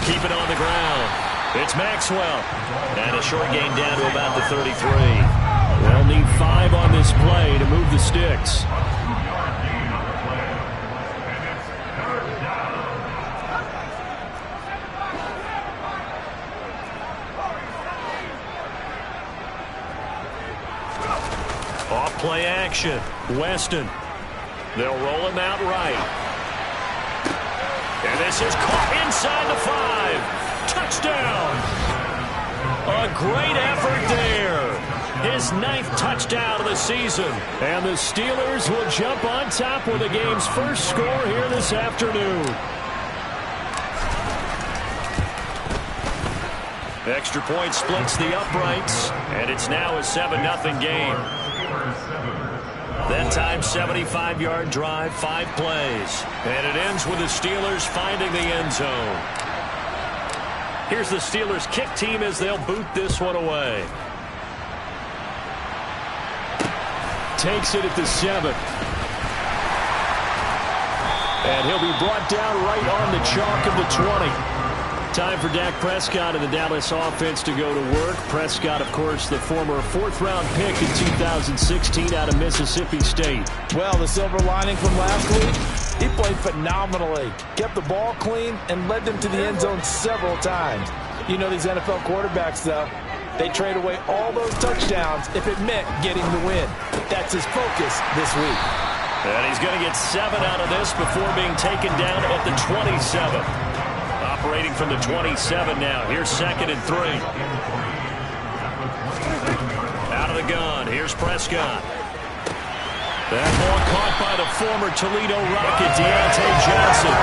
keep it on the ground. It's Maxwell. And a short gain down to about the 33. They'll need 5 on this play to move the sticks. Off play action. Weston. They'll roll him out right. And this is caught inside the 5. Touchdown. A great effort there. His 9th touchdown of the season. And the Steelers will jump on top with the game's first score here this afternoon. Extra point splits the uprights. And it's now a 7-0 game. That time, 75-yard drive, 5 plays. And it ends with the Steelers finding the end zone. Here's the Steelers kick team as they'll boot this one away. Takes it at the 7. And he'll be brought down right on the chalk of the 20. Time for Dak Prescott and the Dallas offense to go to work. Prescott, of course, the former 4th-round pick in 2016 out of Mississippi State. Well, the silver lining from last week, he played phenomenally. Kept the ball clean and led them to the end zone several times. You know these NFL quarterbacks, though. They trade away all those touchdowns if it meant getting the win. That's his focus this week. And he's going to get 7 out of this before being taken down at the 27. Operating from the 27 now. Here's 2nd and 3. Out of the gun. Here's Prescott. That ball caught by the former Toledo Rocket, Deontay Johnson.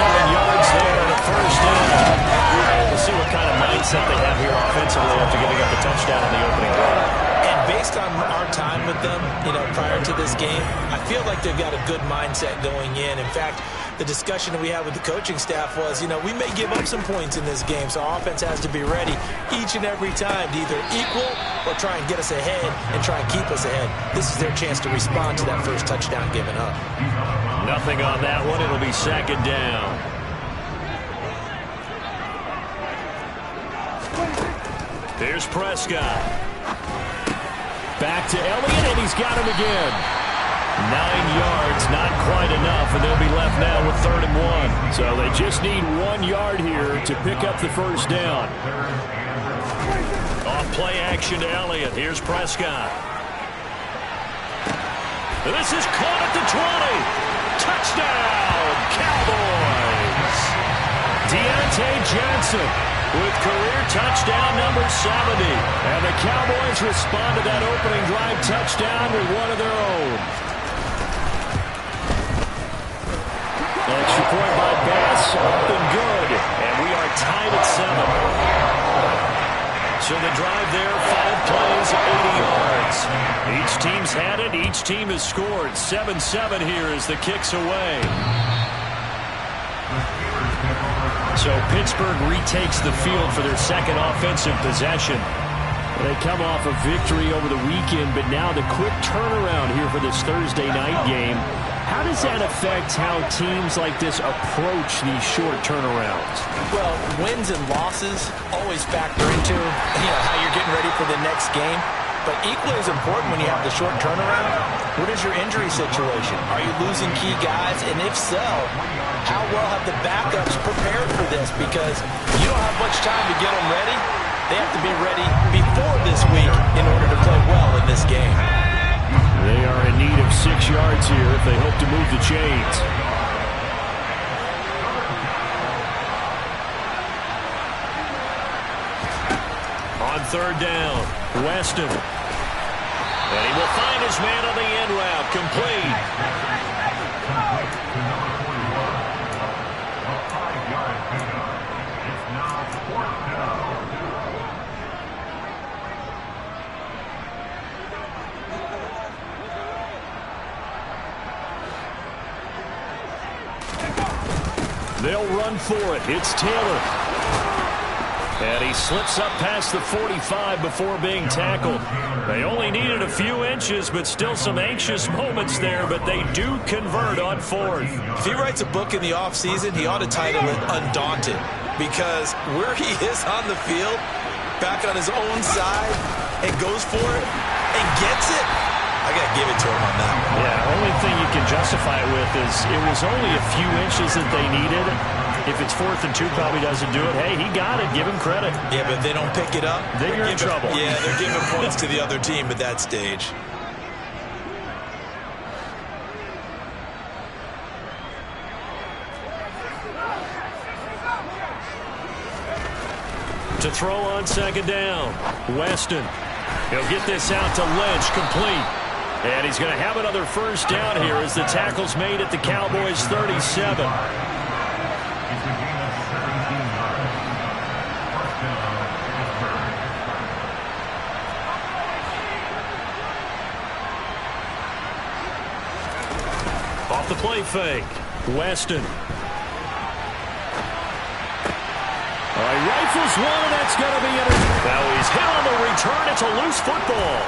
7 yards there and a first down. We'll see what kind of mindset they have here offensively after giving up a touchdown in the opening drive. And based on our time with them, prior to this game, I feel like they've got a good mindset going in. In fact, the discussion that we had with the coaching staff was, we may give up some points in this game, so our offense has to be ready each and every time to either equal or try and get us ahead and try and keep us ahead. This is their chance to respond to that first touchdown given up. Nothing on that one. It'll be 2nd down. Here's Prescott. Back to Elliott, and he's got him again. 9 yards, not quite enough, and they'll be left now with 3rd and 1. So they just need 1 yard here to pick up the first down. Off play action to Elliott. Here's Prescott. This is caught at the 20. Touchdown, Cowboys. Deontay Johnson with career touchdown number 70. And the Cowboys respond to that opening drive touchdown with one of their own. Extra point by Bass, up and good. And we are tied at 7. So the drive there, 5 plays, 80 yards. Each team's had it, each team has scored. 7-7 here as the kick's away. So Pittsburgh retakes the field for their 2nd offensive possession. They come off a victory over the weekend, but now the quick turnaround here for this Thursday night game. How does that affect how teams like this approach these short turnarounds? Well, wins and losses always factor into how you're getting ready for the next game. But equally as important when you have the short turnaround, what is your injury situation? Are you losing key guys? And if so, how well have the backups prepared for this? Because you don't have much time to get them ready. They have to be ready before this week in order to play well in this game. They are in need of 6 yards here if they hope to move the chains. On 3rd down, Weston. And he will find his man on the end route, complete. They'll run for it. It's Taylor. And he slips up past the 45 before being tackled. They only needed a few inches, but still some anxious moments there, but they do convert on 4th. If he writes a book in the offseason, he ought to title it Undaunted. because where he is on the field, back on his own side, and goes for it and gets it, I got to give it to him on that one. Yeah, the only thing you can justify it with is it was only a few inches that they needed. If it's 4th and 2, probably doesn't do it. Hey, he got it. Give him credit. Yeah, but if they don't pick it up, then you're in trouble. Yeah, they're giving points to the other team at that stage. To throw on 2nd down, Weston. He'll get this out to Lynch, complete. And he's going to have another 1st down here as the tackle's made at the Cowboys' 37. Off the play fake, Weston. He rifles one, and that's going to be it. Now he's hit on the return. It's a loose football.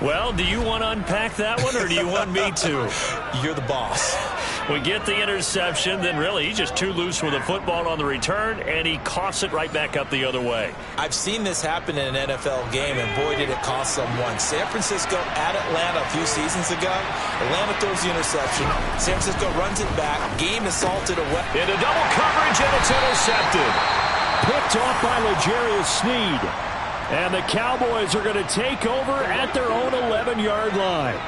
Well, do you want to unpack that one, or do you want me to? You're the boss. We get the interception, then really he's just too loose with the football on the return, and he coughs it right back up the other way. I've seen this happen in an NFL game, and boy, did it cost someone. San Francisco at Atlanta a few seasons ago. Atlanta throws the interception. San Francisco runs it back. Game assaulted away. Into double coverage, and it's intercepted. Picked off by L'Jarius Sneed. And the Cowboys are going to take over at their own 11-yard line.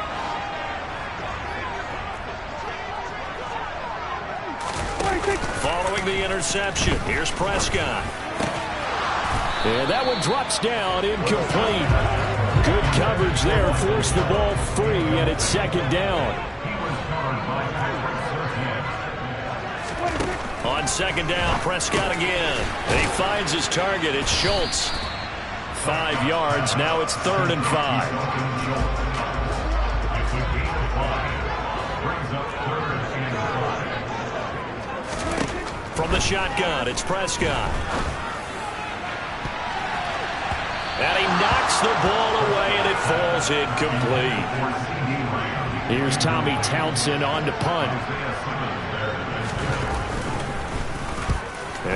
Following the interception, here's Prescott. And that one drops down, incomplete. Good coverage there, forced the ball free, and it's 2nd down. On 2nd down, Prescott again. And he finds his target. It's Schultz. 5 yards. Now it's 3rd and 5. From the shotgun, it's Prescott. And he knocks the ball away, and it falls incomplete. Here's Tommy Townsend on to punt.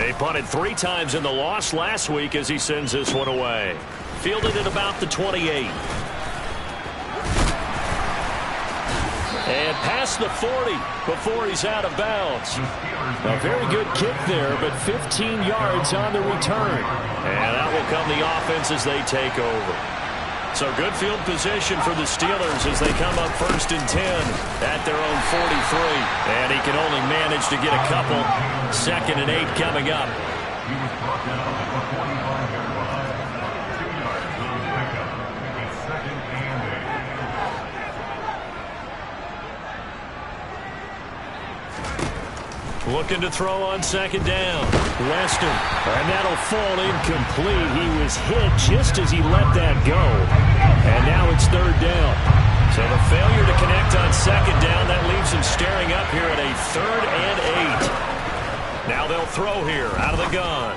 He punted 3 times in the loss last week as he sends this one away. Fielded at about the 28. And past the 40 before he's out of bounds. A very good kick there, but 15 yards on the return. And out will come the offense as they take over. So good field position for the Steelers as they come up 1st and 10 at their own 43. And he can only manage to get a couple. 2nd and 8 coming up. Looking to throw on 2nd down. Weston. And that'll fall incomplete. He was hit just as he let that go. And now it's 3rd down. So the failure to connect on 2nd down, that leaves him staring up here at a 3rd and 8. Now they'll throw here out of the gun.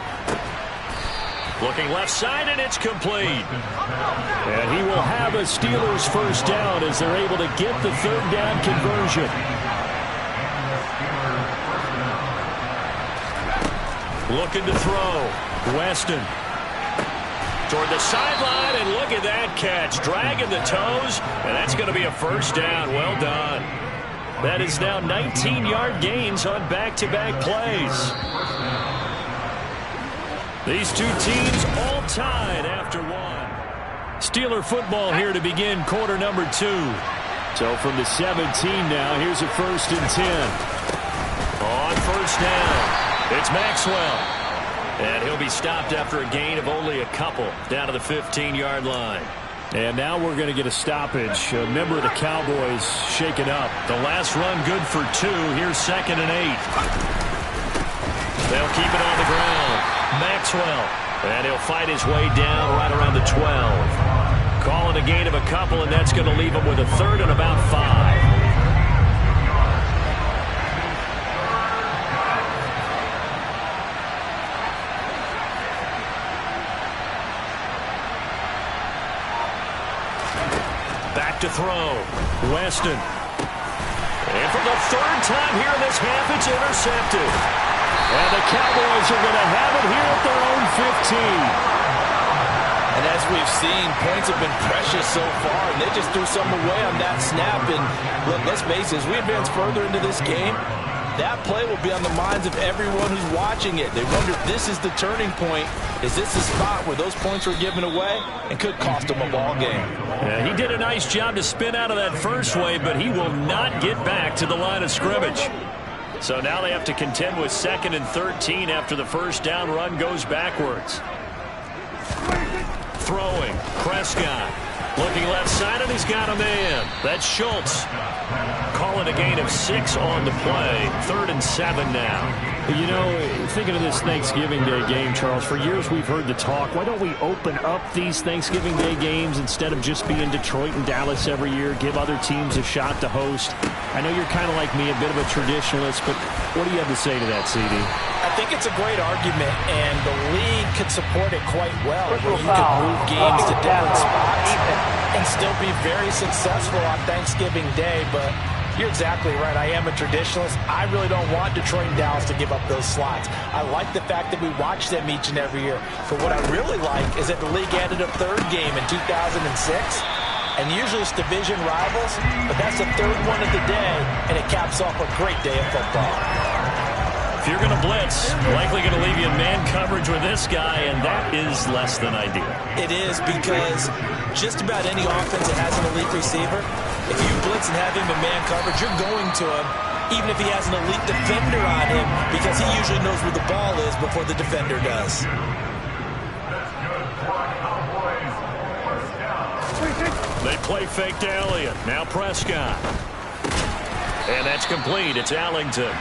Looking left side, and it's complete. And he will have a Steelers 1st down as they're able to get the 3rd down conversion. Looking to throw. Weston. Toward the sideline, and look at that catch. Dragging the toes, and that's going to be a 1st down. Well done. That is now 19-yard gains on back-to-back plays. These two teams all tied after one. Steeler football here to begin quarter number 2. So from the 17 now, here's a 1st and 10. On 1st down. It's Maxwell. And he'll be stopped after a gain of only a couple down to the 15-yard line. And now we're going to get a stoppage. A member of the Cowboys shaken up. The last run good for 2. Here's 2nd and 8. They'll keep it on the ground. Maxwell. And he'll fight his way down right around the 12. Calling a gain of a couple, and that's going to leave him with a 3rd and about 5. to throw. Weston. And for the third time here in this half, it's intercepted. And the Cowboys are going to have it here at their own 15. And as we've seen, points have been precious so far, and they just threw some away on that snap. And let's face it, as we advance further into this game, that play will be on the minds of everyone who's watching it. They wonder if this is the turning point. Is this the spot where those points were given away and could cost them a ball game? Yeah, he did a nice job to spin out of that first wave, but he will not get back to the line of scrimmage. So now they have to contend with 2nd and 13 after the first down run goes backwards. Throwing, Prescott. Looking left side, and he's got a man. That's Schultz. Call it a gain of 6 on the play. 3rd and 7 now. You know, thinking of this Thanksgiving Day game, Charles, for years we've heard the talk, why don't we open up these Thanksgiving Day games instead of just being Detroit and Dallas every year, give other teams a shot to host? I know you're kind of like me, a bit of a traditionalist, but what do you have to say to that, CD? I think it's a great argument, and the league could support it quite well. You can move games to different spots and still be very successful on Thanksgiving Day, but you're exactly right. I am a traditionalist. I really don't want Detroit and Dallas to give up those slots. I like the fact that we watch them each and every year. But what I really like is that the league added a 3rd game in 2006. And usually it's division rivals, but that's the 3rd one of the day, and it caps off a great day of football. If you're going to blitz, likely going to leave you in man coverage with this guy, and that is less than ideal. It is, because just about any offense that has an elite receiver, if you blitz and have him in man coverage, you're going to him, even if he has an elite defender on him, because he usually knows where the ball is before the defender does. They play fake to Elliott. Now Prescott. And that's complete. It's Allington.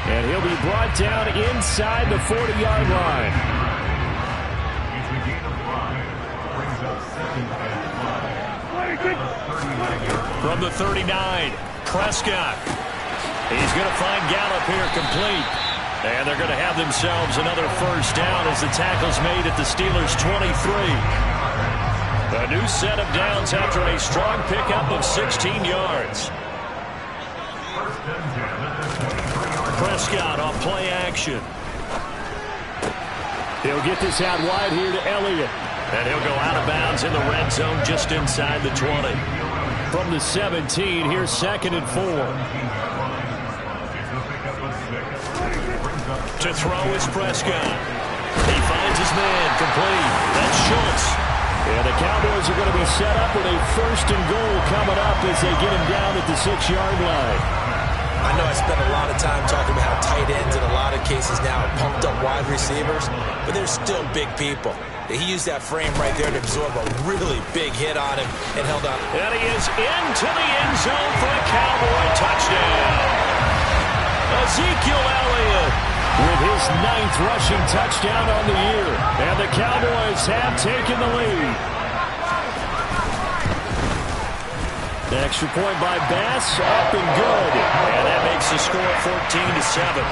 And he'll be brought down inside the 40-yard line. From the 39, Prescott. He's going to find Gallup here complete. And they're going to have themselves another first down as the tackle's made at the Steelers' 23. A new set of downs after a strong pickup of 16 yards. Prescott off play action. He'll get this out wide here to Elliott. And he'll go out of bounds in the red zone just inside the 20. From the 17, here's 2nd and 4. To throw is Prescott. He finds his man complete. That's Schultz. And the Cowboys are going to be set up with a 1st and goal coming up as they get him down at the 6-yard line. I know I spent a lot of time talking about how tight ends in a lot of cases now are pumped up wide receivers, but they're still big people. He used that frame right there to absorb a really big hit on him and held on. And he is into the end zone for a Cowboy touchdown. Ezekiel Elliott with his 9th rushing touchdown on the year. And the Cowboys have taken the lead. The extra point by Bass, up and good. And that makes the score 14-7.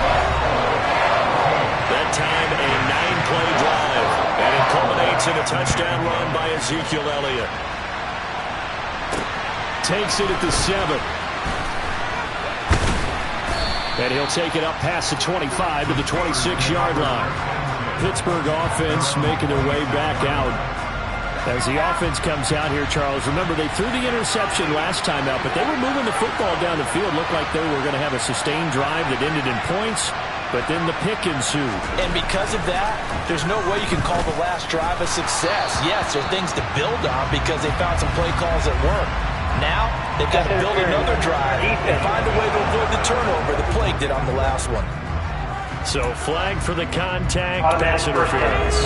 That time a 9-play drive. And it culminates in a touchdown run by Ezekiel Elliott. Takes it at the 7. And he'll take it up past the 25 to the 26-yard line. Pittsburgh offense making their way back out. As the offense comes out here, Charles, remember they threw the interception last time out, but they were moving the football down the field. Looked like they were going to have a sustained drive that ended in points, but then the pick ensued. And because of that, there's no way you can call the last drive a success. Yes, there are things to build on because they found some play calls that work. Now, they've got to build another drive and find a way to avoid the turnover that plagued it on the last one. So flag for the contact, pass interference.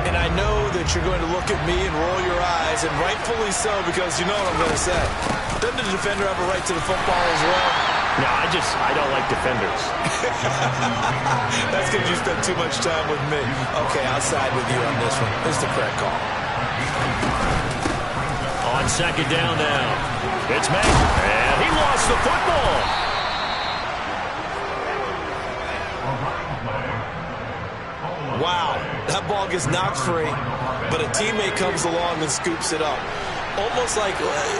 And I know that you're going to look at me and roll your eyes, and rightfully so, because you know what I'm going to say. Doesn't the defender have a right to the football as well? No, I don't like defenders. That's because you spent too much time with me. Okay, I'll side with you on this one. This is the correct call. On 2nd down now. It's Mack, and he lost the football. Wow, that ball gets knocked free, but a teammate comes along and scoops it up. almost like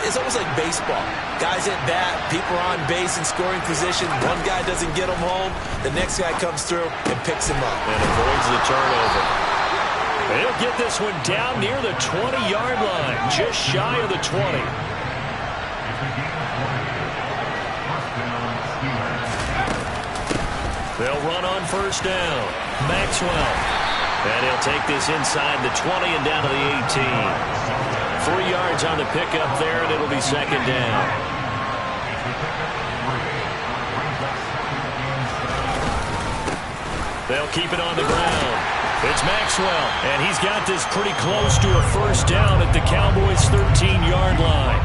it's almost like baseball. Guys at bat, people are on base in scoring position. One guy doesn't get them home. The next guy comes through and picks him up. And avoids the turnover. He'll get this one down near the 20-yard line, just shy of the 20. They'll run on first down. Maxwell. And he'll take this inside the 20 and down to the 18. 3 yards on the pickup there, and it'll be second down. They'll keep it on the ground. It's Maxwell, and he's got this pretty close to a first down at the Cowboys' 13-yard line.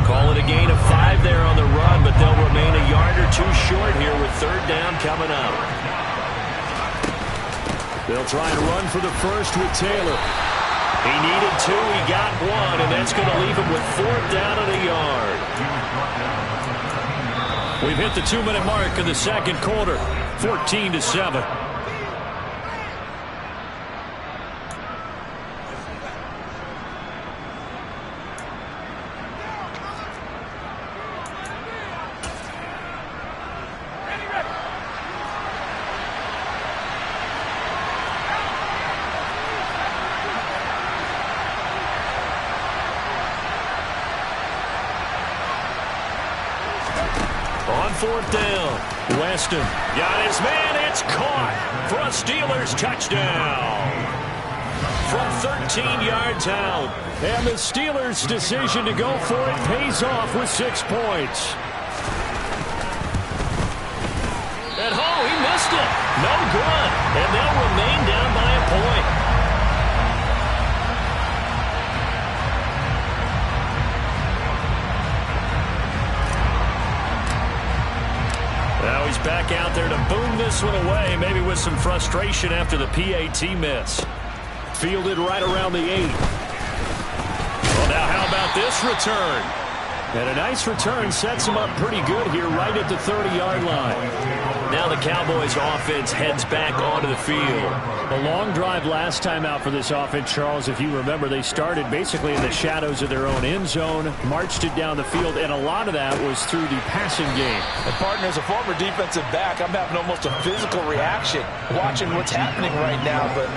Call it a gain of 5 there on the run, but they'll remain a yard or two short here with third down coming up. They'll try and run for the first with Taylor. He needed 2, he got 1, and that's going to leave him with fourth down and a yard. We've hit the 2-minute mark of the second quarter, 14-7. Fourth down. Weston got his man. It's caught for a Steelers touchdown. From 13 yards out. And the Steelers' decision to go for it pays off with 6 points. And he missed it. No good. And they'll remain down by a point. Now he's back out there to boom this one away, maybe with some frustration after the PAT miss. Fielded right around the 8. Well, now how about this return? And a nice return sets him up pretty good here right at the 30-yard line. Now the Cowboys offense heads back onto the field. A long drive last time out for this offense, Charles. If you remember, they started basically in the shadows of their own end zone, marched it down the field, and a lot of that was through the passing game. And partner, as a former defensive back, I'm having almost a physical reaction watching what's happening right now. But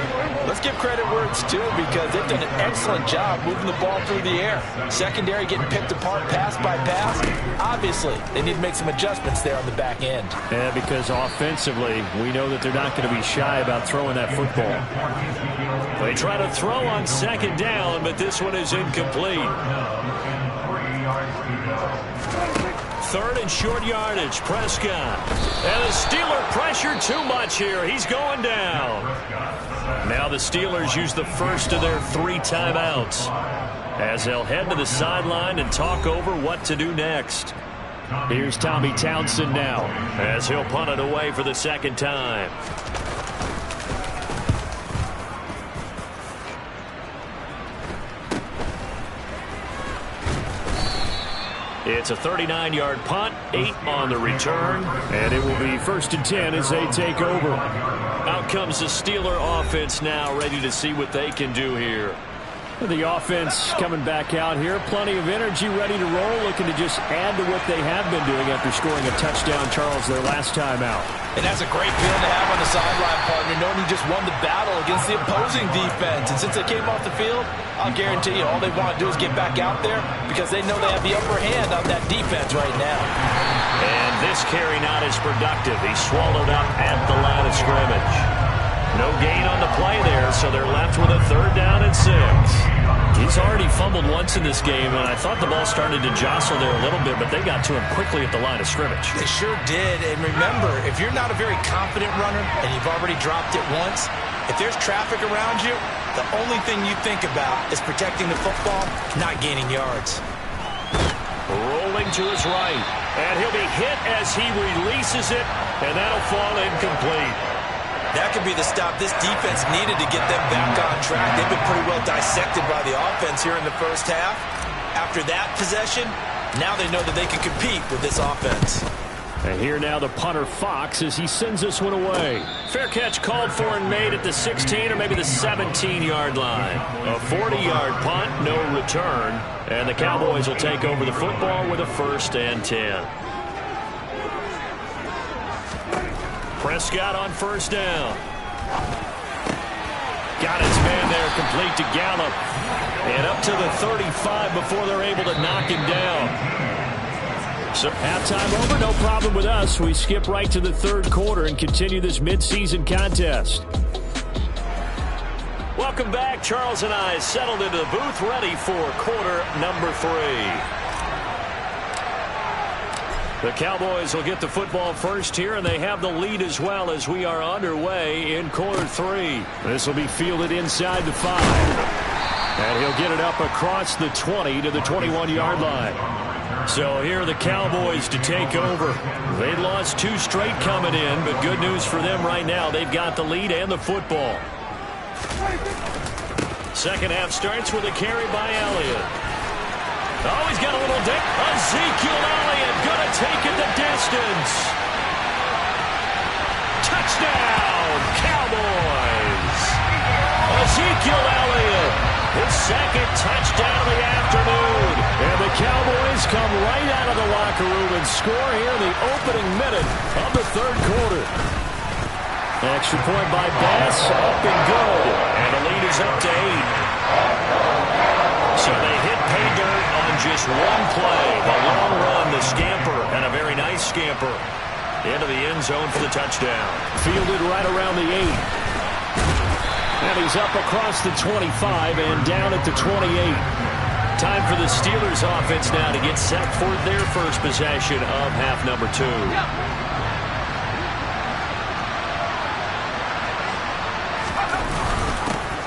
let's give credit where it's due, because they've done an excellent job moving the ball through the air. Secondary getting picked apart pass by pass. Obviously, they need to make some adjustments there on the back end. Yeah, because offensively, we know that they're not going to be shy about throwing that football. They try to throw on second down, but this one is incomplete. Third and short yardage, Prescott. And the Steeler pressure too much here. He's going down. Now the Steelers use the first of their 3 timeouts as they'll head to the sideline and talk over what to do next. Here's Tommy Townsend now as he'll punt it away for the second time. It's a 39-yard punt, 8 on the return, and it will be 1st and 10 as they take over. Out comes the Steeler offense now, ready to see what they can do here. The offense coming back out here. Plenty of energy, ready to roll, looking to just add to what they have been doing after scoring a touchdown, Charles, their last time out. And that's a great feeling to have on the sideline, partner, knowing you just won the battle against the opposing defense. And since they came off the field, I'll guarantee you all they want to do is get back out there because they know they have the upper hand on that defense right now. And this carry not as productive. He swallowed up at the line of scrimmage. No gain on the play there, so they're left with a 3rd down and 6. He's already fumbled once in this game, and I thought the ball started to jostle there a little bit, but they got to him quickly at the line of scrimmage. They sure did, and remember, if you're not a very confident runner and you've already dropped it once, if there's traffic around you, the only thing you think about is protecting the football, not gaining yards. Rolling to his right, and he'll be hit as he releases it, and that'll fall incomplete. That could be the stop this defense needed to get them back on track. They've been pretty well dissected by the offense here in the first half. After that possession, now they know that they can compete with this offense. And here now the punter Fox as he sends this one away. Fair catch called for and made at the 16 or maybe the 17-yard line. A 40-yard punt, no return. And the Cowboys will take over the football with a 1st and 10. Prescott on 1st down. Got his man there, complete to Gallup. And up to the 35 before they're able to knock him down. So halftime over, no problem with us. We skip right to the 3rd quarter and continue this midseason contest. Welcome back. Charles and I settled into the booth, ready for quarter number 3. The Cowboys will get the football first here, and they have the lead as well as we are underway in quarter 3. This will be fielded inside the 5. And he'll get it up across the 20 to the 21-yard line. So here are the Cowboys to take over. They lost 2 straight coming in, but good news for them right now. They've got the lead and the football. Second half starts with a carry by Elliott. Oh, he's got a little dip. Ezekiel Elliott going to take it the distance. Touchdown, Cowboys. Ezekiel Elliott. His 2nd touchdown of the afternoon. And the Cowboys come right out of the locker room and score here in the opening minute of the 3rd quarter. Extra point by Bass, up and good. And the lead is up to 8. So they hit pay dirt on just one play. The long run, the scamper, and a very nice scamper into the end zone for the touchdown. Fielded right around the 8. And he's up across the 25 and down at the 28. Time for the Steelers offense now to get set for their first possession of half number 2.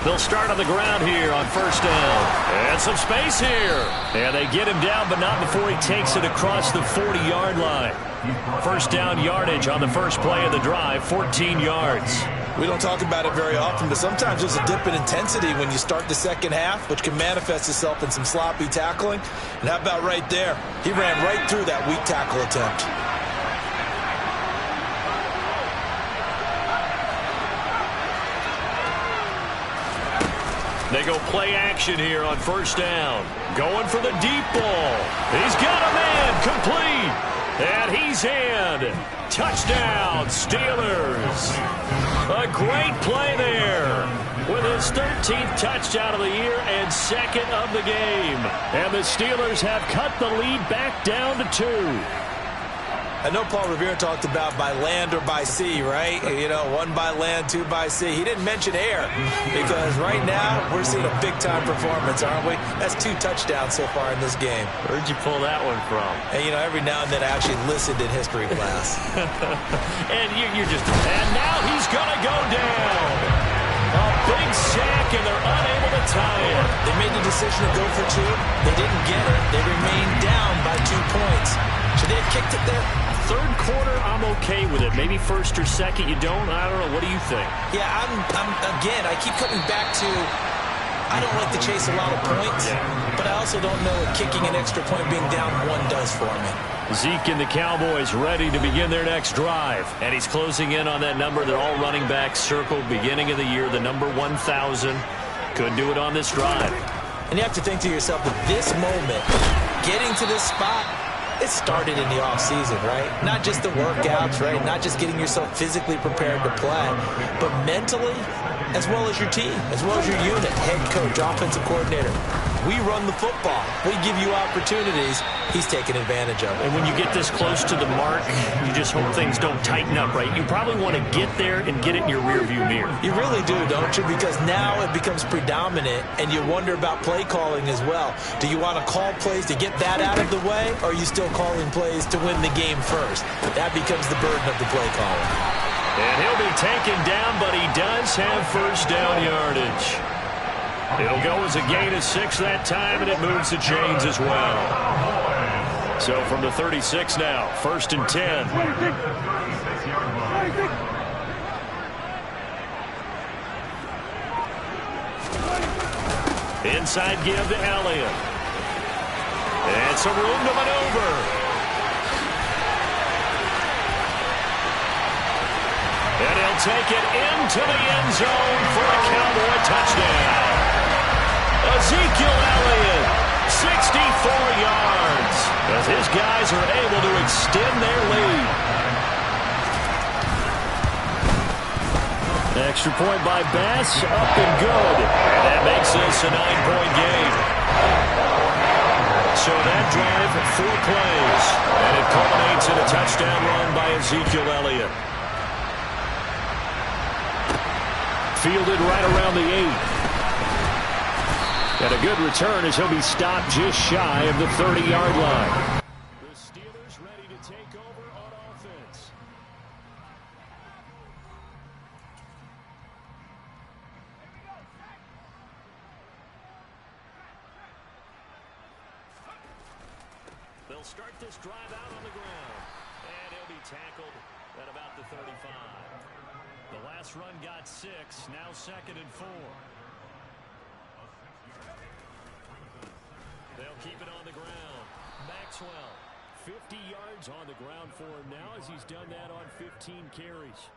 They'll start on the ground here on 1st down. And some space here. And they get him down, but not before he takes it across the 40-yard line. 1st down yardage on the first play of the drive, 14 yards. We don't talk about it very often, but sometimes there's a dip in intensity when you start the second half, which can manifest itself in some sloppy tackling. And how about right there? He ran right through that weak tackle attempt. They go play action here on 1st down. Going for the deep ball. He's got a man, complete. And he's in. Touchdown, Steelers. A great play there with his 13th touchdown of the year and 2nd of the game. And the Steelers have cut the lead back down to 2. I know Paul Revere talked about by land or by sea, right? You know, 1 by land, 2 by sea. He didn't mention air because right now we're seeing a big-time performance, aren't we? That's 2 touchdowns so far in this game. Where'd you pull that one from? And, you know, every now and then I actually listened in history class. And you're just... And now he's going to go down. A big sack, and they're unable to tie it. They made the decision to go for 2. They didn't get it. They remained down by 2 points. Should they have kicked it there? 3rd quarter, I'm okay with it. Maybe 1st or 2nd, you don't? I don't know. What do you think? Yeah, again, I keep coming back to I don't like to chase a lot of points, but I also don't know what kicking an extra point being down 1 does for me. Zeke and the Cowboys ready to begin their next drive. And he's closing in on that number that all running backs circled beginning of the year, the number 1,000. Could do it on this drive. And you have to think to yourself that this moment, getting to this spot, it started in the offseason, right? Not just the workouts, right? Not just getting yourself physically prepared to play, but mentally, as well as your team, as well as your unit, head coach, offensive coordinator. We run the football. We give you opportunities. He's taking advantage of it. And when you get this close to the mark, you just hope things don't tighten up, right? You probably want to get there and get it in your rearview mirror. You really do, don't you? Because now it becomes predominant, and you wonder about play calling as well. Do you want to call plays to get that out of the way, or are you still calling plays to win the game first? That becomes the burden of the play calling. And he'll be taken down, but he does have 1st down yardage. It'll go as a gain of 6 that time, and it moves the chains as well. So from the 36 now, 1st and 10. Inside give to Elliott. And some room to maneuver. And he'll take it into the end zone for a Cowboy touchdown. Ezekiel Elliott, 64 yards, as his guys are able to extend their lead. Extra point by Bass, up and good. And that makes this a 9-point game. So that drive, 4 plays, and it culminates in a touchdown run by Ezekiel Elliott. Fielded right around the 8. And a good return as he'll be stopped just shy of the 30-yard line. The Steelers ready to take over on offense. They'll start this drive out on the ground. And he'll be tackled at about the 35. The last run got 6, now 2nd and 4. They'll keep it on the ground. Maxwell, 50 yards on the ground for him now as he's done that on 15 carries.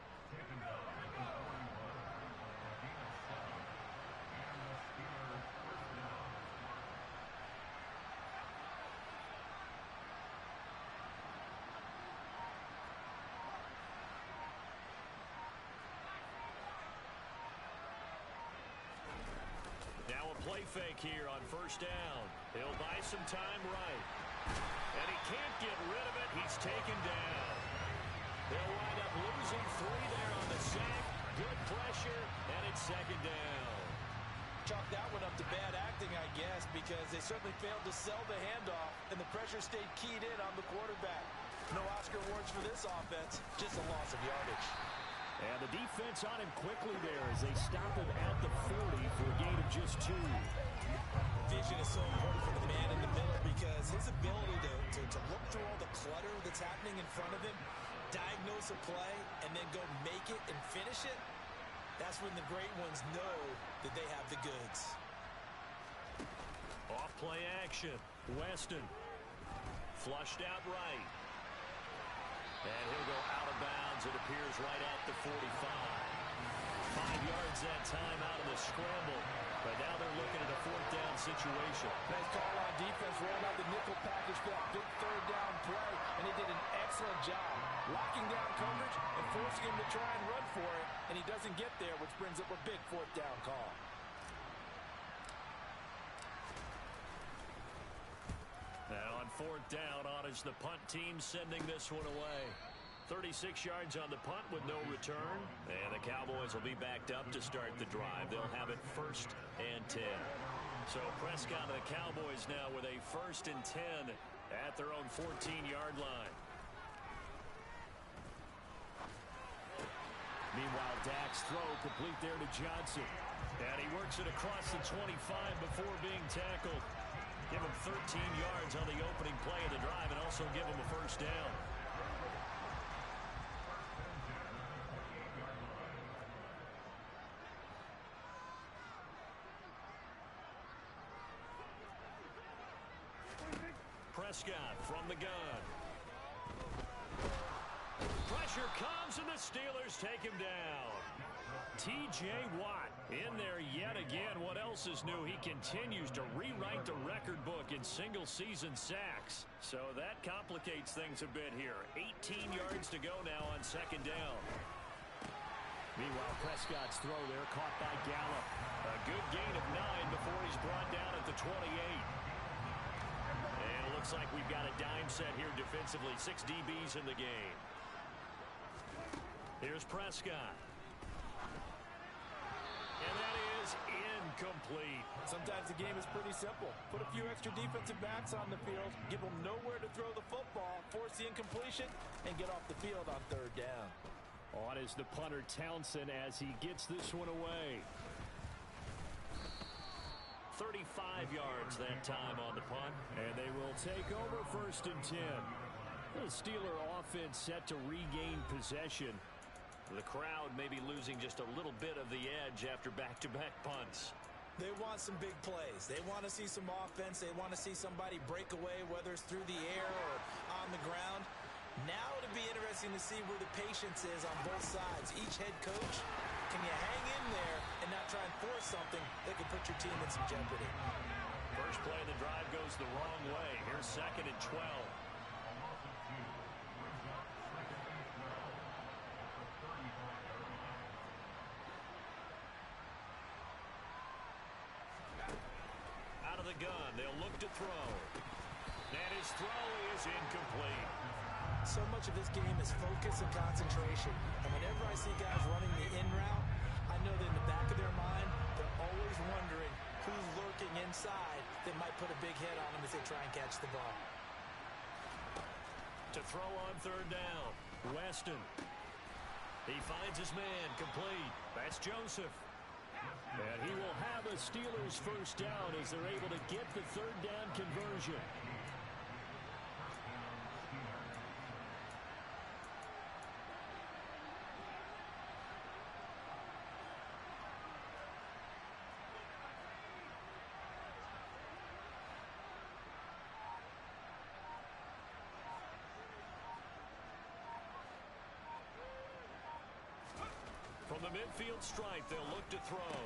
Now a play fake here on first down. He'll buy some time right. And he can't get rid of it. He's taken down. They'll wind up losing 3 there on the sack. Good pressure, and it's 2nd down. Chalk that one up to bad acting, I guess, because they certainly failed to sell the handoff, and the pressure stayed keyed in on the quarterback. No Oscar awards for this offense, just a loss of yardage. And the defense on him quickly there as they stop him at the 40 for a gain of just 2. Vision is so important for the man in the middle because his ability to look through all the clutter that's happening in front of him, diagnose a play, and then go make it and finish it, that's when the great ones know that they have the goods. Off play action. Weston. Flushed out right. And he'll go out of bounds. It appears right at the 45. 5 yards that time out of the scramble. But now they're looking at a 4th down situation. Nice call on defense. Ran out the nickel package for that big 3rd down play. And he did an excellent job locking down coverage and forcing him to try and run for it. And he doesn't get there, which brings up a big 4th down call. Now on 4th down, on is the punt team sending this one away. 36 yards on the punt with no return. And the Cowboys will be backed up to start the drive. They'll have it 1st and 10. So Prescott and the Cowboys now with a 1st and 10 at their own 14-yard line. Meanwhile, Dak's throw complete there to Johnson. And he works it across the 25 before being tackled. Give him 13 yards on the opening play of the drive and also give him a 1st down. Prescott from the gun. Pressure comes and the Steelers take him down. T.J. Watt in there yet again. What else is new? He continues to rewrite the record book in single-season sacks. So that complicates things a bit here. 18 yards to go now on 2nd down. Meanwhile, Prescott's throw there caught by Gallup. A good gain of 9 before he's brought down at the 28. And it looks like we've got a dime set here defensively. 6 DBs in the game. Here's Prescott. And that is incomplete. Sometimes the game is pretty simple. Put a few extra defensive backs on the field, give them nowhere to throw the football, force the incompletion, and get off the field on 3rd down. On is the punter Townsend as he gets this one away. 35 yards that time on the punt. And they will take over 1st and 10. The Steeler offense set to regain possession. The crowd may be losing just a little bit of the edge after back-to-back punts. They want some big plays. They want to see some offense. They want to see somebody break away, whether it's through the air or on the ground. Now to to be interesting to see where the patience is on both sides. Each head coach, can you hang in there and not try and force something that could put your team in some jeopardy? First play of the drive goes the wrong way. Here's 2nd and 12. Out of the gun, they'll look to throw. And his throw is incomplete. So much of this game is focus and concentration. And whenever I see guys running the in route, I know that in the back of their mind, they're always wondering who's lurking inside that might put a big hit on them as they try and catch the ball. To throw on 3rd down, Weston. He finds his man, complete. That's Joseph. And he will have a Steelers first down as they're able to get the 3rd down conversion. From the midfield stripe, they'll look to throw.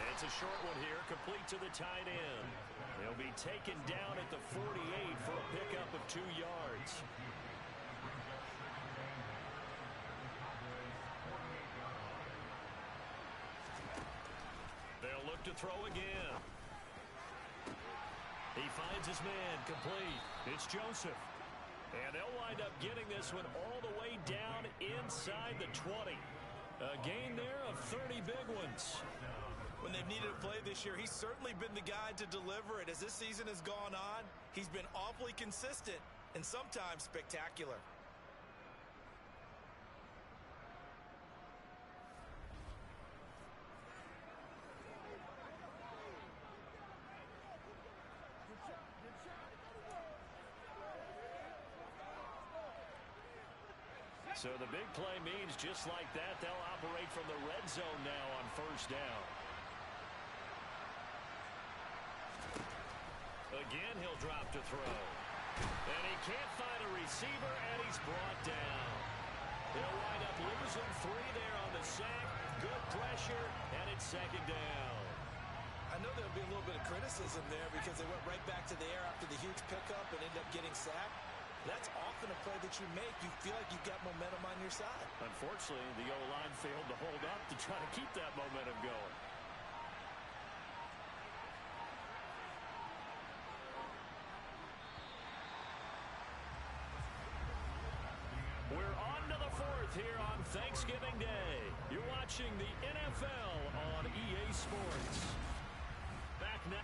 It's a short one here, complete to the tight end. He'll be taken down at the 48 for a pickup of 2 yards. They'll look to throw again. He finds his man, complete. It's Joseph. And they'll wind up getting this one all the way down inside the 20. A gain there of 30 big ones. When they've needed a play this year, he's certainly been the guy to deliver it. As this season has gone on, he's been awfully consistent and sometimes spectacular. So the big play means just like that, they'll operate from the red zone now on 1st down. Again, he'll drop to throw. And he can't find a receiver, and he's brought down. He'll wind up losing 3 there on the sack. Good pressure, and it's 2nd down. I know there'll be a little bit of criticism there because they went right back to the air after the huge pickup and ended up getting sacked. That's often a play that you make. You feel like you've got momentum on your side. Unfortunately, the O-line failed to hold up to try to keep that momentum going. We're on to the 4th here on Thanksgiving Day. You're watching the NFL on EA Sports. Back now.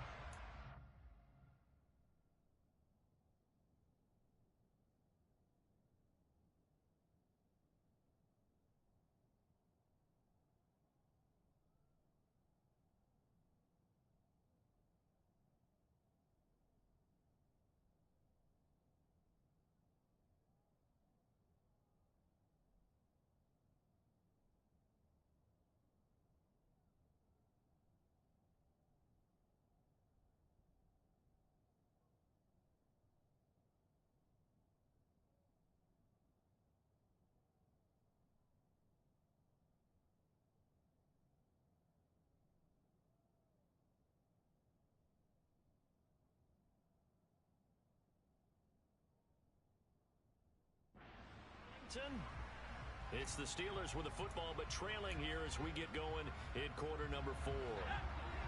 It's the Steelers with the football, but trailing here as we get going in quarter number 4.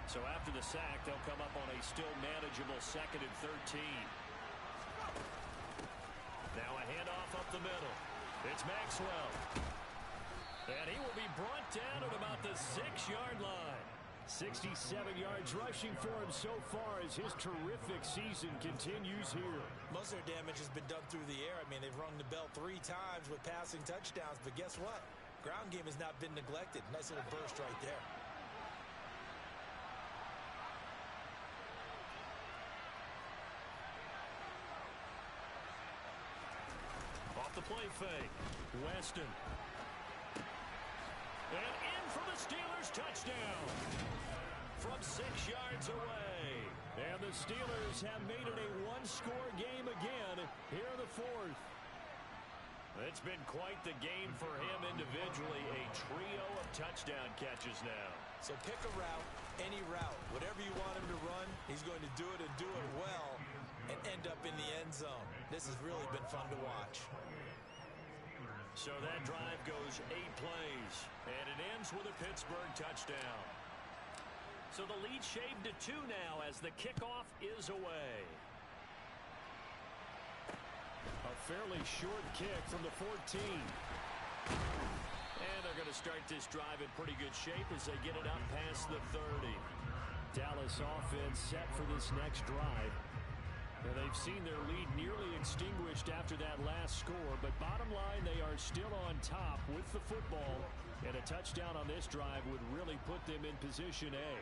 So after the sack, they'll come up on a still manageable 2nd and 13. Now a handoff up the middle. It's Maxwell. And he will be brought down at about the 6-yard line. 67 yards rushing for him so far as his terrific season continues here. Most of their damage has been done through the air. I mean, they've rung the bell 3 times with passing touchdowns, but guess what? Ground game has not been neglected. Nice little burst right there. Off the play fake. Weston. And in for the Steelers touchdown. From 6 yards away. And the Steelers have made it a 1-score game again here in the 4th. It's been quite the game for him individually. A trio of touchdown catches now. So pick a route, any route. Whatever you want him to run, he's going to do it and do it well and end up in the end zone. This has really been fun to watch. So that drive goes 8 plays, and it ends with a Pittsburgh touchdown. So the lead shaved to 2 now as the kickoff is away. A fairly short kick from the 14. And they're going to start this drive in pretty good shape as they get it up past the 30. Dallas offense set for this next drive. And they've seen their lead nearly extinguished after that last score. But bottom line, they are still on top with the football. And a touchdown on this drive would really put them in position A.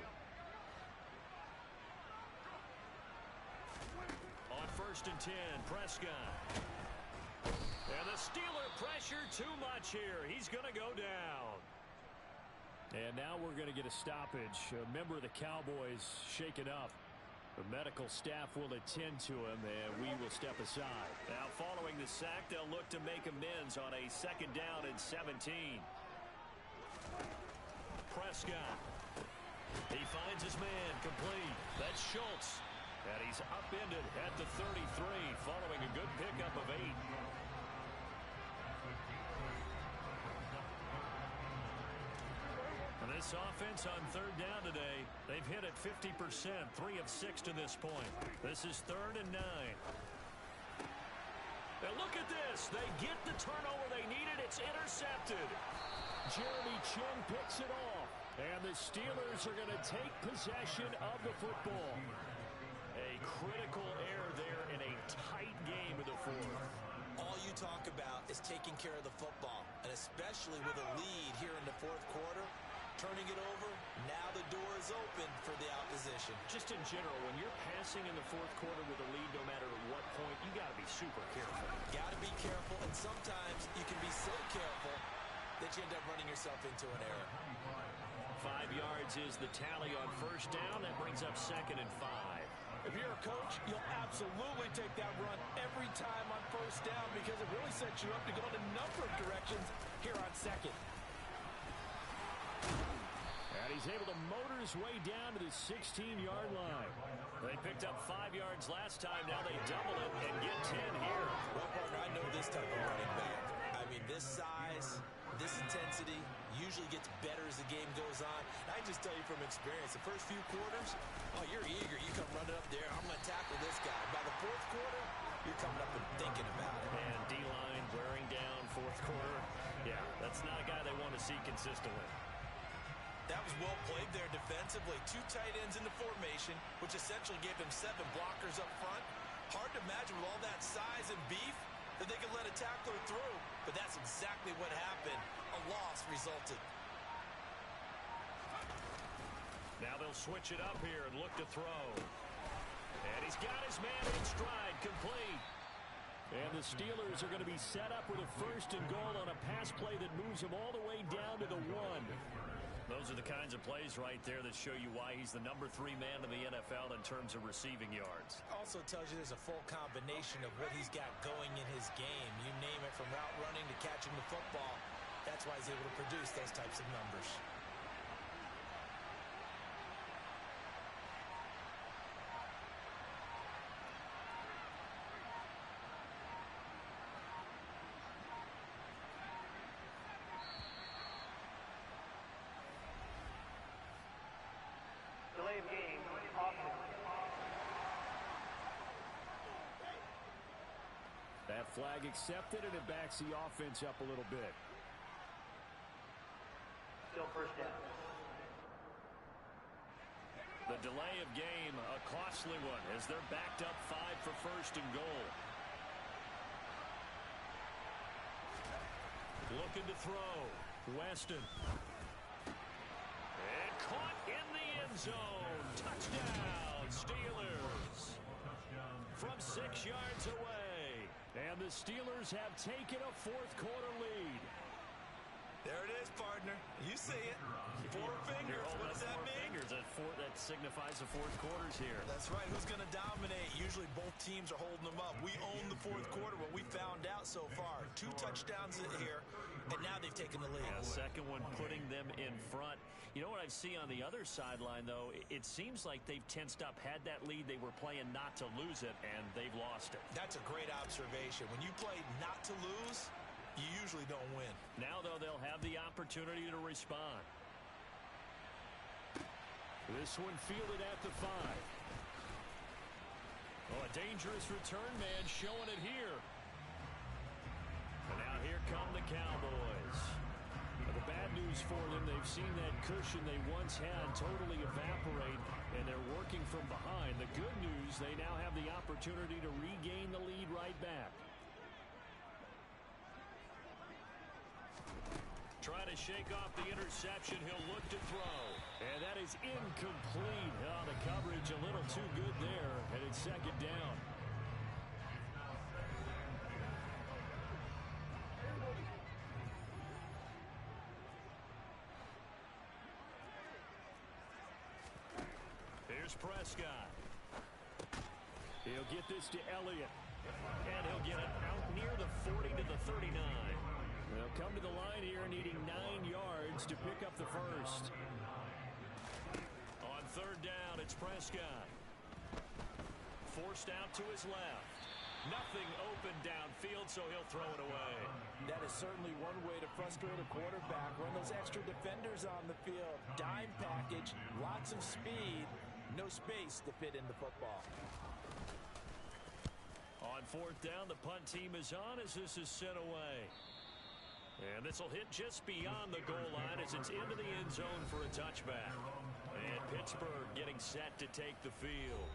On 1st and 10, Prescott. And the Steeler pressure too much here. He's going to go down. And now we're going to get a stoppage. A member of the Cowboys shaken up. The medical staff will attend to him, and we will step aside. Now following the sack, they'll look to make amends on a 2nd down and 17. Prescott. He finds his man complete. That's Schultz. And he's upended at the 33 following a good pickup of 8. And this offense on 3rd down today, they've hit it 50%, 3 of 6 to this point. This is 3rd and 9. And look at this. They get the turnover they needed. It's intercepted. Jeremy Chin picks it off. And the Steelers are going to take possession of the football. A critical error there in a tight game of the 4th. All you talk about is taking care of the football, and especially with a lead here in the 4th quarter, turning it over, now the door is open for the opposition. Just in general, when you're passing in the 4th quarter with a lead, no matter at what point, you got to be super careful. Got to be careful, and sometimes you can be so careful that you end up running yourself into an error. 5 yards is the tally on 1st down. That brings up 2nd and 5. If you're a coach, you'll absolutely take that run every time on 1st down because it really sets you up to go in a number of directions here on 2nd. And he's able to motor his way down to the 16-yard line. They picked up 5 yards last time. Now they double it and get 10 here. Well, partner, I know this type of running back. I mean, this size, this intensity usually gets better as the game goes on. I just tell you from experience, the first few quarters, oh, you're eager. You come running up there. I'm going to tackle this guy. By the 4th quarter, you're coming up and thinking about it. And D-line wearing down 4th quarter. Yeah, that's not a guy they want to see consistently. That was well played there defensively. 2 tight ends in the formation, which essentially gave them 7 blockers up front. Hard to imagine with all that size and beef that they could let a tackler through, but that's exactly what happened. A loss resulted. Now they'll switch it up here and look to throw. And he's got his man in stride, complete. And the Steelers are going to be set up with a 1st and goal on a pass play that moves them all the way down to the 1. Those are the kinds of plays right there that show you why he's the number 3 man in the NFL in terms of receiving yards. Also tells you there's a full combination of what he's got going in his game. You name it, from route running to catching the football. That's why he's able to produce those types of numbers. Delay of game, offense. That flag accepted, and it backs the offense up a little bit. Still 1st down. The delay of game, a costly one, as they're backed up 5 for 1st and goal. Looking to throw. Weston. And caught in the end zone. Touchdown, Steelers. From 6 yards away. And the Steelers have taken a 4th quarter lead. There it is, partner. You see it. 4 fingers. What does that mean? Fingers. A that signifies the fourth quarter's here. That's right. Who's going to dominate? Usually both teams are holding them up. We own the fourth quarter, what we found out so far. 2 touchdowns here, and now they've taken the lead. Yeah, second one putting them in front. You know what I see on the other sideline, though? It seems like they've tensed up, had that lead. They were playing not to lose it, and they've lost it. That's a great observation. When you play not to lose, you usually don't win. Now, though, they'll have the opportunity to respond. This one fielded at the 5. Oh, a dangerous return man showing it here. And now here come the Cowboys. Well, the bad news for them, they've seen that cushion they once had totally evaporate, and they're working from behind. The good news, they now have the opportunity to regain the lead right back. Trying to shake off the interception. He'll look to throw. And that is incomplete. Oh, the coverage a little too good there, and it's second down. Here's Prescott. He'll get this to Elliott. And he'll get it out near the 40 to the 39. They'll come to the line here needing 9 yards to pick up the first. On third down, it's Prescott. Forced out to his left. Nothing open downfield, so he'll throw it away. That is certainly one way to frustrate a quarterback. Run those extra defenders on the field. Dime package, lots of speed, no space to fit in the football. On fourth down, the punt team is on as this is sent away. And this will hit just beyond the goal line as it's into the end zone for a touchback. And Pittsburgh getting set to take the field.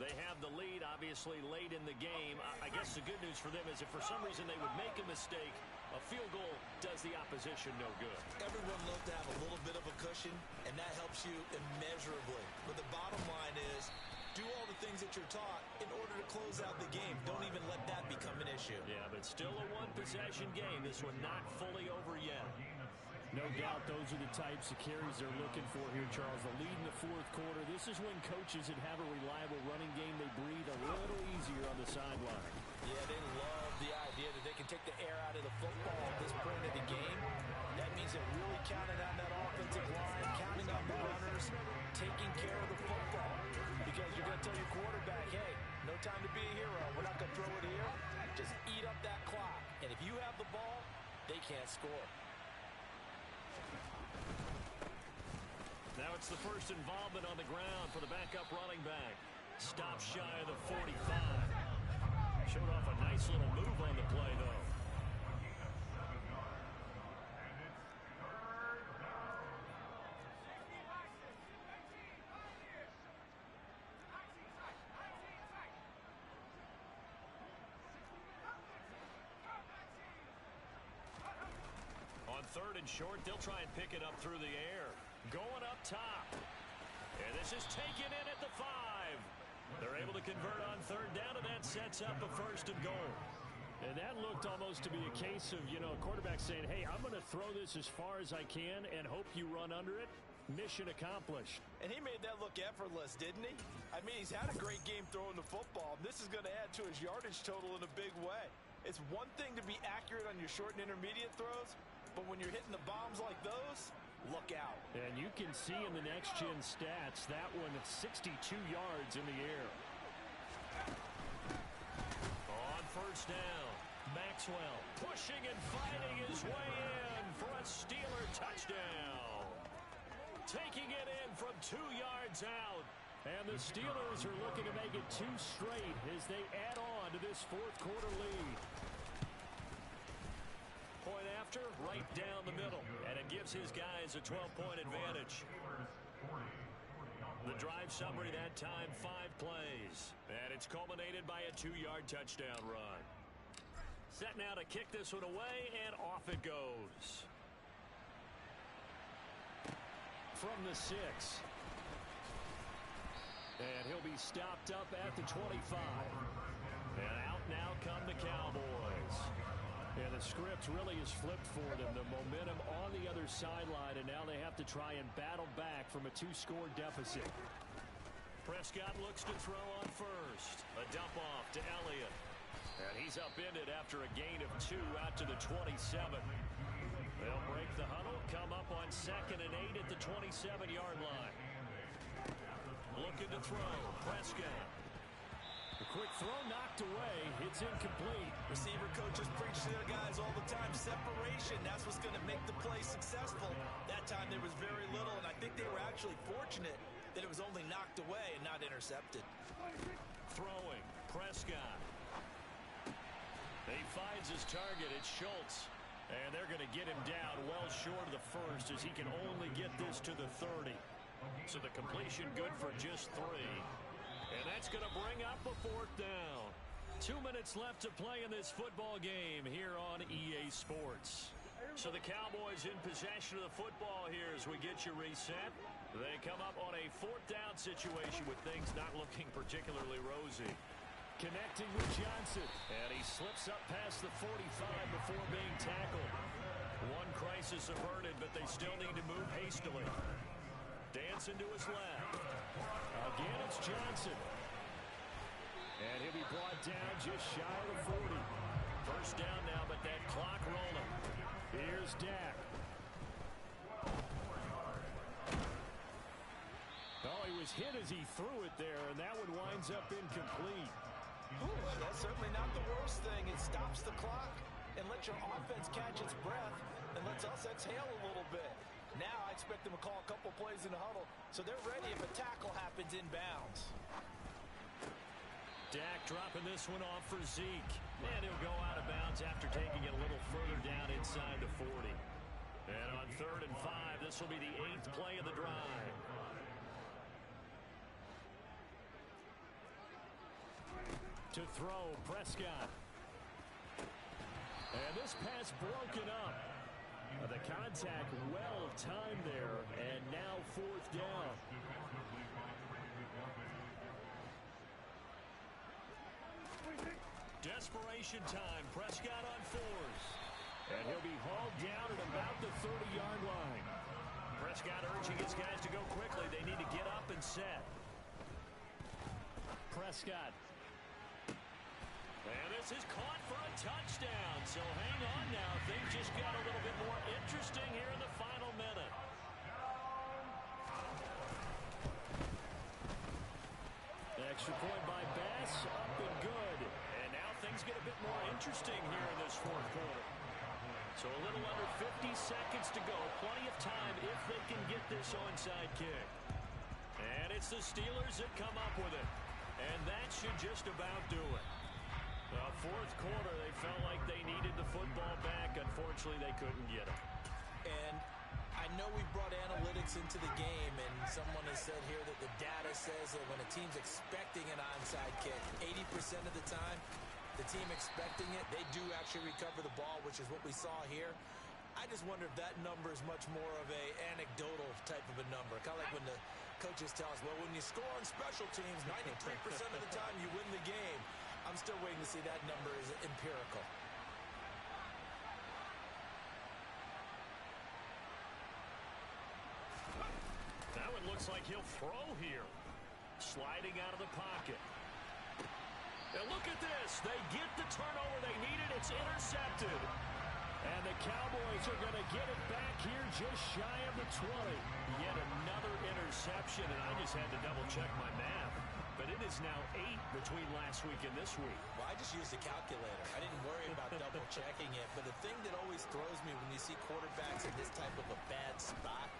They have the lead, obviously, late in the game. I guess the good news for them is if for some reason they would make a mistake, a field goal does the opposition no good. Everyone loves to have a little bit of a cushion, and that helps you immeasurably. But the bottom line is, do all the things that you're taught in order to close out the game. Don't even let that become an issue. Yeah, but still a one-possession game. This one not fully over yet. No doubt those are the types of carries they're looking for here, Charles. The lead in the fourth quarter. This is when coaches that have a reliable running game, they breathe a little easier on the sideline. Yeah, they love the idea that they can take the air out of the football at this point of the game. That means they're really counting on that offensive line, counting on the runners, taking care of the football. Because you're going to tell your quarterback, hey, no time to be a hero. We're not going to throw it here. Just eat up that clock. And if you have the ball, they can't score. Now it's the first involvement on the ground for the backup running back. Stop shy of the 45. Showed off a nice little move on the play, though. On third and short, they'll try and pick it up through the air. Going up top. And this is taken in at the 5. They're able to convert on third down, and that sets up a first and goal. And that looked almost to be a case of, a quarterback saying, hey, I'm going to throw this as far as I can and hope you run under it. Mission accomplished. And he made that look effortless, didn't he? I mean, he's had a great game throwing the football. This is going to add to his yardage total in a big way. It's one thing to be accurate on your short and intermediate throws, but when you're hitting the bombs like those, look out. And you can see in the next-gen stats, that one at 62 yards in the air. On first down, Maxwell pushing and fighting his way in for a Steeler touchdown. Taking it in from 2 yards out. And the Steelers are looking to make it 2 straight as they add on to this fourth quarter lead. Point after, right down the middle. And it gives his guys a 12-point advantage. The drive summary that time, 5 plays. And it's culminated by a 2-yard touchdown run. Set now to kick this one away, and off it goes. From the 6. And he'll be stopped up at the 25. And out now come the Cowboys. And the script really is flipped for them. The momentum on the other sideline, and now they have to try and battle back from a 2-score deficit. Prescott looks to throw on first. A dump off to Elliott. And he's upended after a gain of 2 out to the 27. They'll break the huddle, come up on 2nd and 8 at the 27-yard line. Looking to throw. Prescott. A quick throw knocked away. It's incomplete. Receiver coaches preach to their guys all the time. Separation, that's what's going to make the play successful. That time there was very little, and I think they were actually fortunate that it was only knocked away and not intercepted. Throwing. Prescott. He finds his target. It's Schultz. And they're going to get him down well short of the first as he can only get this to the 30. So the completion good for just 3. And that's going to bring up a 4th down. 2 minutes left to play in this football game here on EA Sports. So the Cowboys in possession of the football here as we get you reset. They come up on a 4th down situation with things not looking particularly rosy. Connecting with Johnson. And he slips up past the 45 before being tackled. One crisis averted, but they still need to move hastily. Dancing to his left. Again, it's Johnson. And he'll be brought down just shy of the 40. First down now, but that clock rolling. Here's Dak. Oh, he was hit as he threw it there, and that one winds up incomplete. Ooh, that's certainly not the worst thing. It stops the clock and lets your offense catch its breath and lets us exhale a little bit. Now I expect them to call a couple plays in the huddle so they're ready if a tackle happens inbounds. Dak dropping this one off for Zeke. And he'll go out of bounds after taking it a little further down inside the 40. And on 3rd and 5, this will be the 8th play of the drive. To throw, Prescott. And this pass broken up. The contact well timed there, and now 4th down. Desperation time. Prescott on 4s. And he'll be hauled down at about the 30-yard line. Prescott urging his guys to go quickly. They need to get up and set. Prescott. And this is caught for a touchdown. So hang on now. Things just got a little bit more interesting here in the final minute. Extra point by Bass, up and good. And now things get a bit more interesting here in this 4th quarter. So a little under 50 seconds to go. Plenty of time if they can get this onside kick. And it's the Steelers that come up with it. And that should just about do it. The 4th quarter, they felt like they needed the football back. Unfortunately, they couldn't get it. And I know we brought analytics into the game, and someone has said here that the data says that when a team's expecting an onside kick, 80% of the time, the team expecting it, they do actually recover the ball, which is what we saw here. I just wonder if that number is much more of a anecdotal type of a number. Kind of like when the coaches tell us, well, when you score on special teams, 93% of the time you win the game. I'm still waiting to see that number is empirical. Now it looks like he'll throw here. Sliding out of the pocket. And look at this. They get the turnover they needed. It's intercepted. And the Cowboys are going to get it back here just shy of the 20. Yet another interception, and I just had to double-check my math. But it is now 8 between last week and this week. Well, I just used a calculator. I didn't worry about double-checking it. But the thing that always throws me when you see quarterbacks in this type of a bad spot,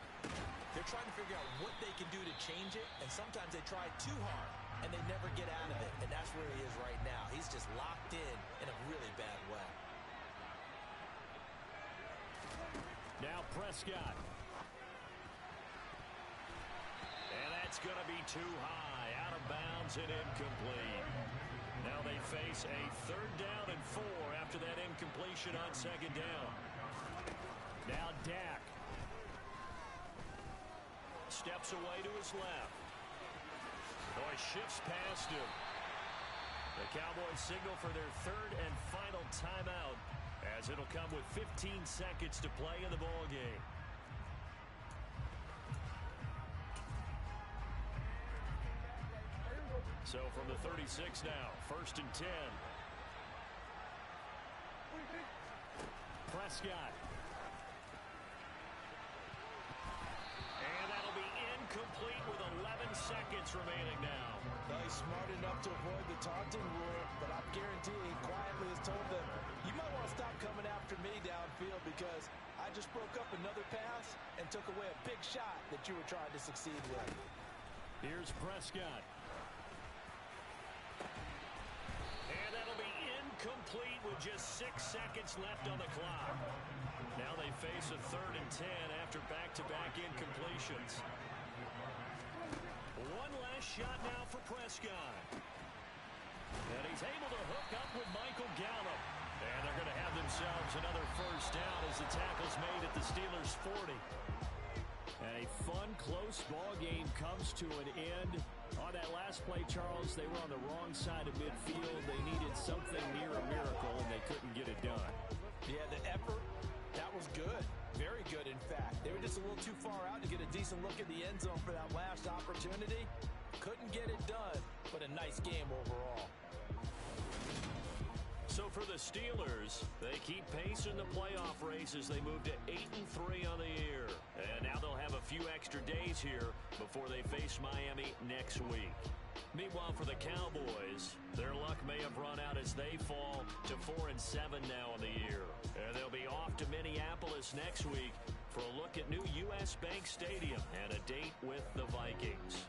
they're trying to figure out what they can do to change it, and sometimes they try too hard, and they never get out of it. And that's where he is right now. He's just locked in a really bad way. Now Prescott. And that's going to be too high. Out of bounds and incomplete. Now they face a 3rd down and 4 after that incompletion on 2nd down. Now Dak. Steps away to his left. Boy, shifts past him. The Cowboys signal for their 3rd and final timeout as it'll come with 15 seconds to play in the ball game. So from the 36 now, 1st and 10. Prescott. And that'll be incomplete with 11 seconds remaining now. He's smart enough to avoid the taunting rule, but I guarantee he quietly has told them, you might want to stop coming after me downfield because I just broke up another pass and took away a big shot that you were trying to succeed with. Here's Prescott. And that'll be incomplete with just 6 seconds left on the clock. Now they face a 3rd and 10 after back-to-back incompletions. One last shot now for Prescott. And he's able to hook up with Michael Gallup. And they're going to have themselves another 1st down as the tackle's made at the Steelers' 40. And a fun, close ball game comes to an end. On that last play, Charles, they were on the wrong side of midfield. They needed something near a miracle, and they couldn't get it done. Yeah, the effort, that was good. Very good, in fact. They were just a little too far out to get a decent look at the end zone for that last opportunity. Couldn't get it done, but a nice game overall. So for the Steelers, they keep pace in the playoff race as they move to 8-3 on the year. And now they'll have a few extra days here before they face Miami next week. Meanwhile, for the Cowboys, their luck may have run out as they fall to 4-7 now on the year. And they'll be off to Minneapolis next week for a look at new U.S. Bank Stadium and a date with the Vikings.